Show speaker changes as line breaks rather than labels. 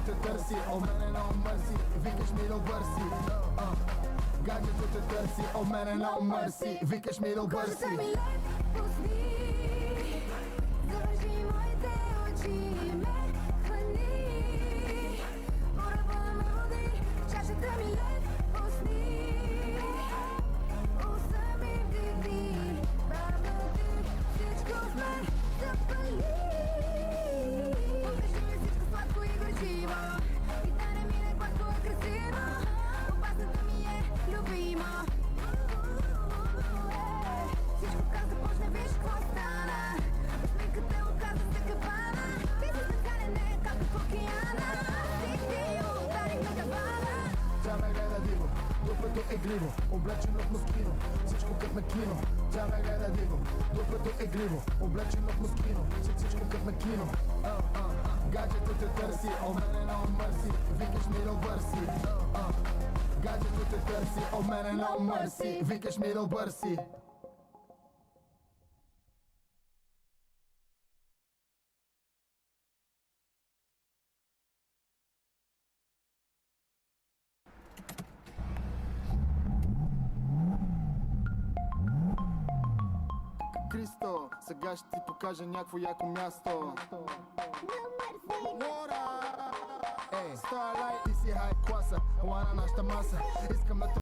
те търси, о мене на умърси, викаш ми да бърси. Гаджето те търси, о мене на умърси, викаш ми да бърси.
Кожата ми лед, пусни, завържи моите очи, ме хвани, по ръба ме води, чашата ми лед, пусни, уста ми вдигни, бавно ти всичко в мен запали. Покажи ми всичко сладко и горчиво, и да не мине което е красиво, опасната ми е любима. Всичко как започне, виж какво стана, усмивката оказа се капана, ти си закалене както в океана, ти ударих на тавана.
Тя ме гледа диво, дупето е гриво, облечено в москино, всичко като на кино. Тя ме гледа диво, дупето е гриво, облечено в москино, всичко като на кино. Гаджето те търси, о мене на умърси, викаш ми да бърси. Гаджето те търси, о мене на умърси, викаш ми да бърси. Кристо, сега ще ти покажа някакво яко място. Ей, Starlight, ти си хай класа, ела на нашата маса. Искам да